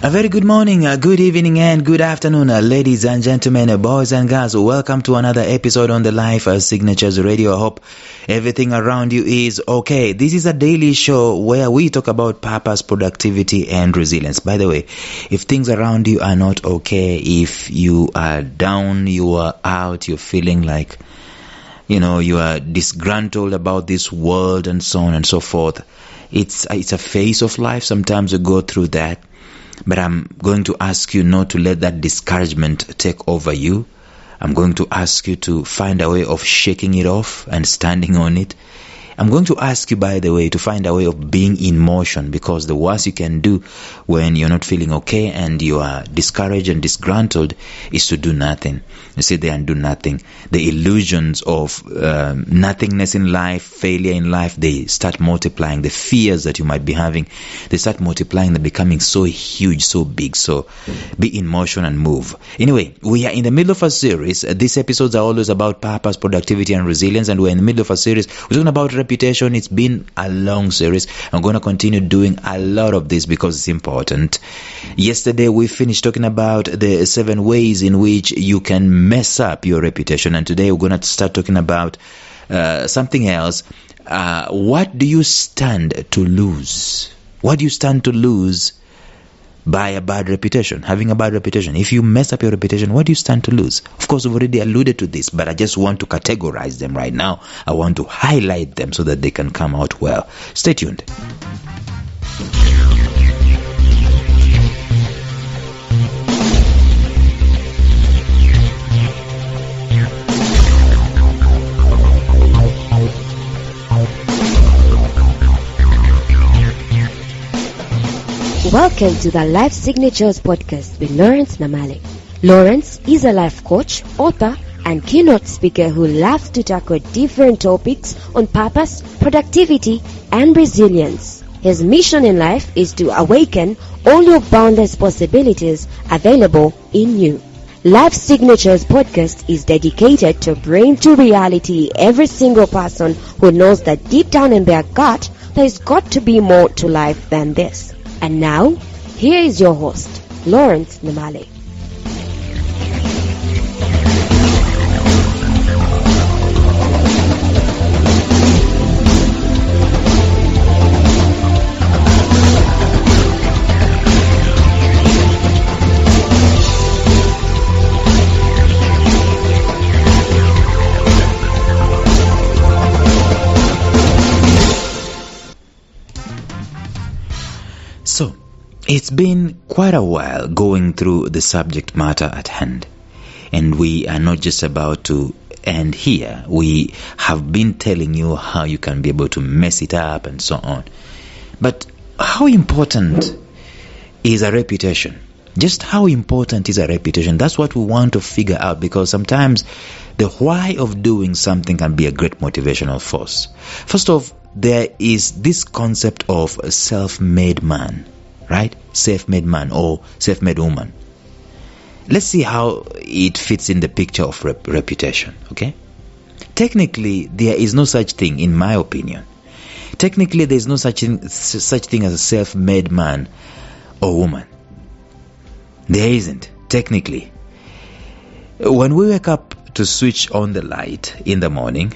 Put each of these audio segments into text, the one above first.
A very good morning, good evening, and good afternoon, ladies and gentlemen, boys and girls. Welcome to another episode on the Life Signatures Radio. I hope everything around you is okay. This is a daily show where we talk about purpose, productivity, and resilience. By the way, if things around you are not okay, if you are down, you are out, you're feeling like, you are disgruntled about this world and so on and so forth, it's a phase of life. Sometimes you go through that. But I'm going to ask you not to let that discouragement take over you. I'm going to ask you to find a way of shaking it off and standing on it. I'm going to ask you, by the way, to find a way of being in motion, because the worst you can do when you're not feeling okay and you are discouraged and disgruntled is to do nothing. You sit there and do nothing. The illusions of nothingness in life, failure in life, they start multiplying. The fears that you might be having, they start multiplying. They're becoming so huge, so big. So be in motion and move. Anyway, we are in the middle of a series. These episodes are always about purpose, productivity, and resilience. And we're in the middle of a series. We're talking about reputation. It's been a long series. I'm going to continue doing a lot of this because it's important. Yesterday we finished talking about the 7 ways in which you can mess up your reputation, and today we're going to start talking about something else. What do you stand to lose? What do you stand to lose by a bad reputation, having a bad reputation? If you mess up your reputation, what do you stand to lose? Of course, we've already alluded to this, but I just want to categorize them right now. I want to highlight them so that they can come out well. Stay tuned. Welcome to the Life Signatures podcast with Lawrence Namale. Lawrence is a life coach, author, and keynote speaker who loves to tackle different topics on purpose, productivity, and resilience. His mission in life is to awaken all your boundless possibilities available in you. Life Signatures podcast is dedicated to bring to reality every single person who knows that deep down in their gut, there's got to be more to life than this. And now, here is your host, Lawrence Namale. So, it's been quite a while going through the subject matter at hand, and we are not just about to end here. We have been telling you how you can be able to mess it up and so on. But how important is a reputation? Just how important is a reputation? That's what we want to figure out, because sometimes the why of doing something can be a great motivational force. First off, there is this concept of a self-made man, right? Self-made man or self-made woman. Let's see how it fits in the picture of reputation, okay? Technically, there is no such thing, in my opinion. Technically, there is no such thing as a self-made man or woman. There isn't, technically. When we wake up to switch on the light in the morning,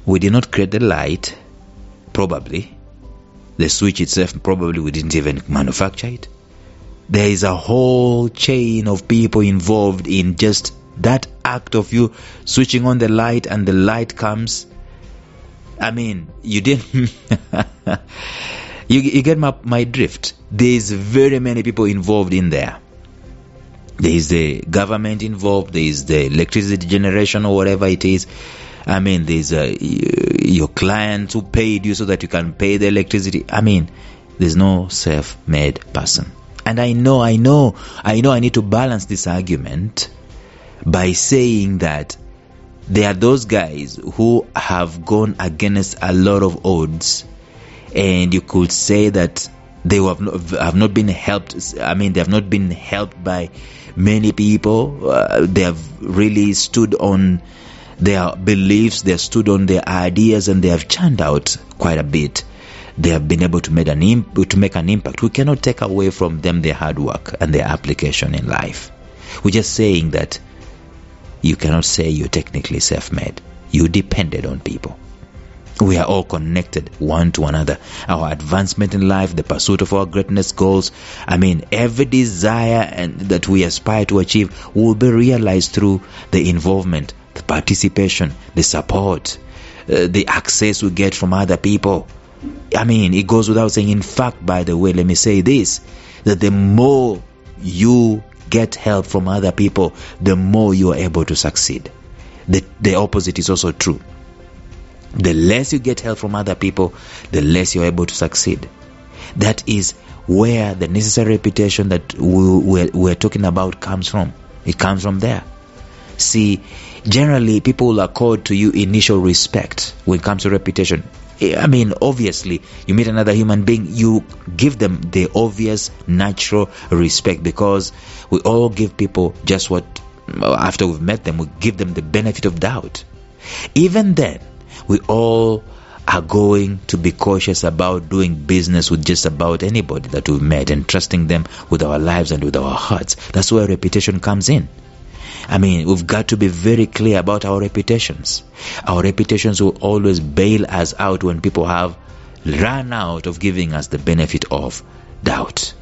we did not create the light, probably. The switch itself, probably we didn't even manufacture it. There is a whole chain of people involved in just that act of you switching on the light, and the light comes. I mean, you didn't... you get my drift. There's very many people involved in there. There is the government involved. There is the electricity generation or whatever it is. I mean, there's your client who paid you so that you can pay the electricity. I mean, there's no self-made person. And I know I need to balance this argument by saying that there are those guys who have gone against a lot of odds, and you could say that they have not been helped. I mean, they have not been helped by many people. They have really stood on their beliefs, they have stood on their ideas, and they have churned out quite a bit. they have been able to make an impact. We cannot take away from them their hard work and their application in life. We're just saying that you cannot say you're technically self-made. You depended on people. We are all connected one to another. Our advancement in life, the pursuit of our greatness goals, every desire and that we aspire to achieve will be realized through the involvement, the participation, the support, the access we get from other people. It goes without saying. In fact, by the way, let me say this, that the more you get help from other people, the more you are able to succeed. The opposite is also true. The less you get help from other people, the less you're able to succeed. That is where the necessary reputation that we're talking about comes from. It comes from there. See, generally people will accord to you initial respect when it comes to reputation. Obviously, you meet another human being, you give them the obvious, natural respect, because we all give people just what, after we've met them, we give them the benefit of doubt. Even then, we all are going to be cautious about doing business with just about anybody that we've met and trusting them with our lives and with our hearts. That's where reputation comes in. We've got to be very clear about our reputations. Our reputations will always bail us out when people have run out of giving us the benefit of doubt.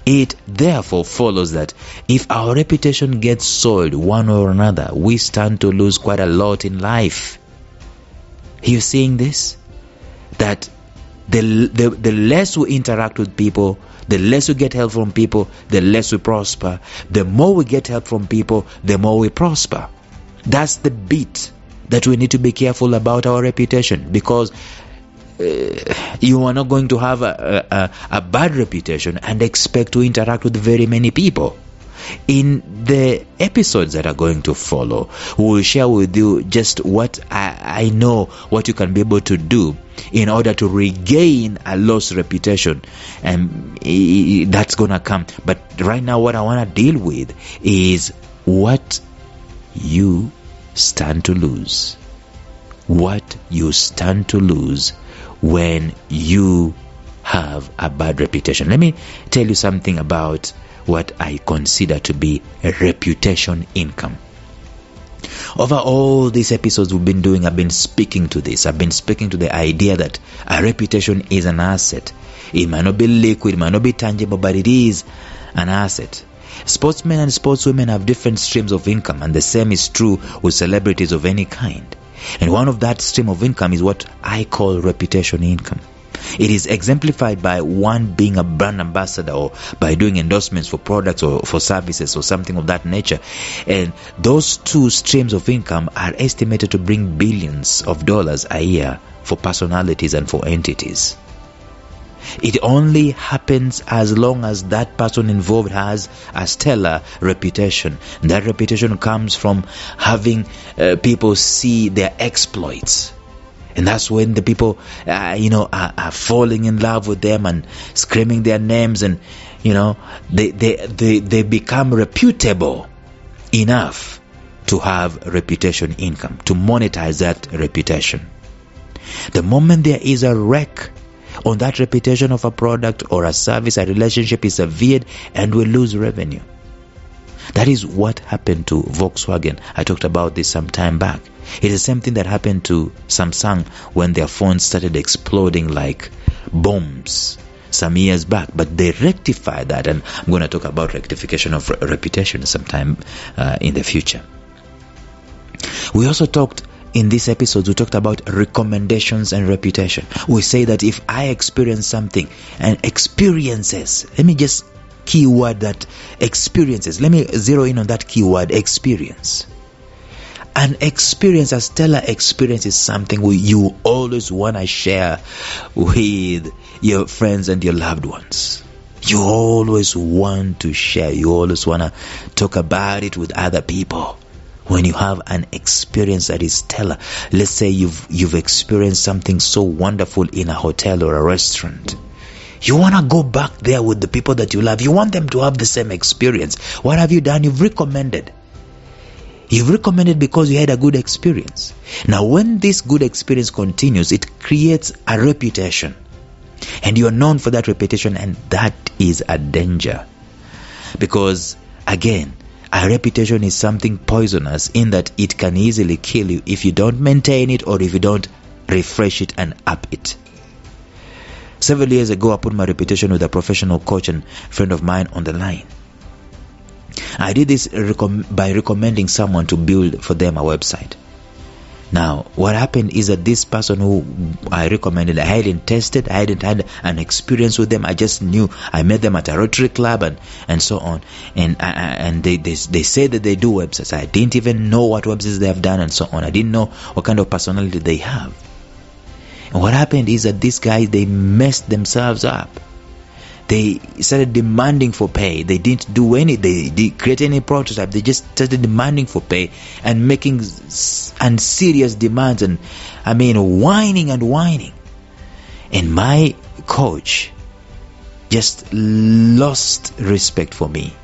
It therefore follows that if our reputation gets soiled one way or another, we stand to lose quite a lot in life. You're seeing this? That the less we interact with people, the less we get help from people, the less we prosper. The more we get help from people, the more we prosper. That's the bit that we need to be careful about our reputation, because you are not going to have a bad reputation and expect to interact with very many people. In the episodes that are going to follow, we will share with you just what I know, what you can be able to do in order to regain a lost reputation, and that's going to come. But right now, what I want to deal with is what you stand to lose. What you stand to lose when you have a bad reputation. Let me tell you something about what I consider to be a reputation income. Over all these episodes we've been doing, I've been speaking to this. I've been speaking to the idea that a reputation is an asset. It might not be liquid, it might not be tangible, but it is an asset. Sportsmen and sportswomen have different streams of income, and the same is true with celebrities of any kind. And one of that stream of income is what I call reputation income. It is exemplified by one being a brand ambassador, or by doing endorsements for products or for services or something of that nature. And those two streams of income are estimated to bring billions of dollars a year for personalities and for entities. It only happens as long as that person involved has a stellar reputation. That reputation comes from having people see their exploits. And that's when the people, are falling in love with them and screaming their names, and they become reputable enough to have reputation income, to monetize that reputation. The moment there is a wreck on that reputation of a product or a service, a relationship is severed and we lose revenue. That is what happened to Volkswagen. I talked about this some time back. It is the same thing that happened to Samsung when their phones started exploding like bombs some years back. But they rectified that, and I'm going to talk about rectification of reputation sometime in the future. We also talked in this episode, we talked about recommendations and reputation. We say that if I experience something, and experiences, let me just keyword that, experiences. Let me zero in on that keyword, experience. An experience, a stellar experience, is something you always want to share with your friends and your loved ones. You always want to share. You always want to talk about it with other people. When you have an experience that is stellar, let's say you've experienced something so wonderful in a hotel or a restaurant. You want to go back there with the people that you love. You want them to have the same experience. What have you done? You've recommended. You've recommended because you had a good experience. Now, when this good experience continues, it creates a reputation. And you are known for that reputation, and that is a danger. Because, again, a reputation is something poisonous in that it can easily kill you if you don't maintain it or if you don't refresh it and up it. Several years ago, I put my reputation with a professional coach and friend of mine on the line. I did this by recommending someone to build for them a website. Now, what happened is that this person who I recommended, I hadn't tested, I hadn't had an experience with them. I just knew. I met them at a Rotary Club and so on. And they said that they do websites. I didn't even know what websites they have done and so on. I didn't know what kind of personality they have. And what happened is that these guys, they messed themselves up. They started demanding for pay. They didn't do they didn't create any prototype. They just started demanding for pay and making unserious demands and, whining and whining. And my coach just lost respect for me.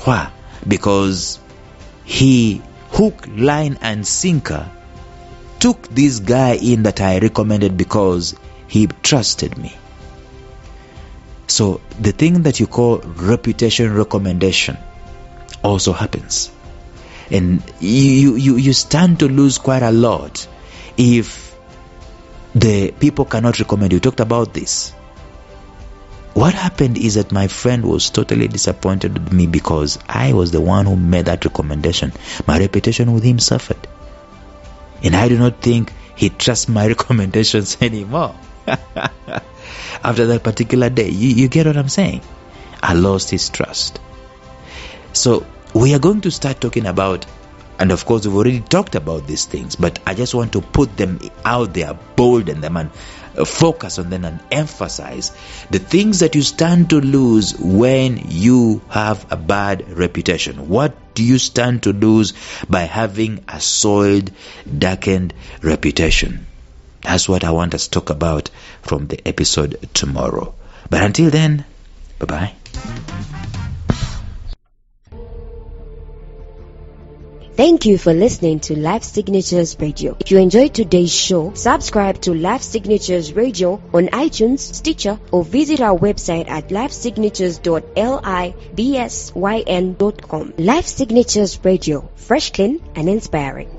Why? Because he, hook, line and sinker, took this guy in that I recommended because he trusted me. So the thing that you call reputation recommendation also happens. And you stand to lose quite a lot if the people cannot recommend you. We talked about this. What happened is that my friend was totally disappointed with me because I was the one who made that recommendation. My reputation with him suffered. And I do not think he trusts my recommendations anymore. After that particular day, you get what I'm saying? I lost his trust. So we are going to start talking about, and of course we've already talked about these things, but I just want to put them out there, bolden them and focus on them and emphasize the things that you stand to lose when you have a bad reputation. What do you stand to lose by having a soiled, darkened reputation? That's what I want us to talk about from the episode tomorrow. But until then, bye-bye. Thank you for listening to Life Signatures Radio. If you enjoyed today's show, subscribe to Life Signatures Radio on iTunes, Stitcher, or visit our website at lifesignatures.libsyn.com. Life Signatures Radio, fresh, clean, and inspiring.